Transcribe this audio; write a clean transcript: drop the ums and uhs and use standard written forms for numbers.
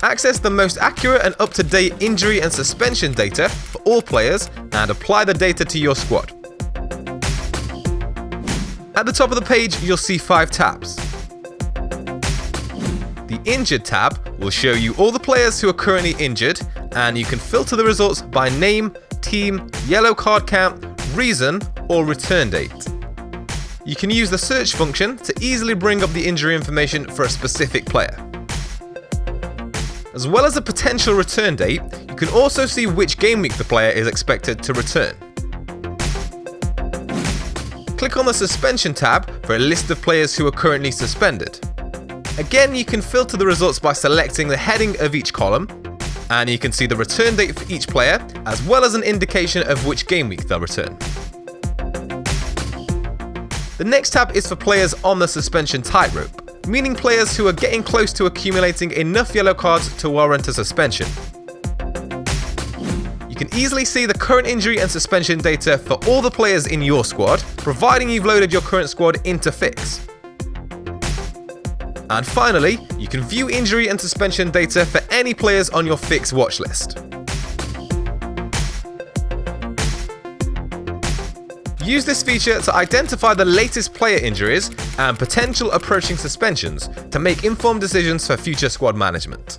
Access the most accurate and up-to-date injury and suspension data for all players and apply the data to your squad. At the top of the page, you'll see 5 tabs. The Injured tab will show you all the players who are currently injured, and you can filter the results by name, team, yellow card count, reason, or return date. You can use the search function to easily bring up the injury information for a specific player. As well as a potential return date, you can also see which game week the player is expected to return. Click on the Suspension tab for a list of players who are currently suspended. Again, you can filter the results by selecting the heading of each column, and you can see the return date for each player, as well as an indication of which game week they'll return. The next tab is for players on the suspension tightrope, meaning players who are getting close to accumulating enough yellow cards to warrant a suspension. You can easily see the current injury and suspension data for all the players in your squad, providing you've loaded your current squad into Fix. And finally, you can view injury and suspension data for any players on your Fix watch list. Use this feature to identify the latest player injuries and potential approaching suspensions to make informed decisions for future squad management.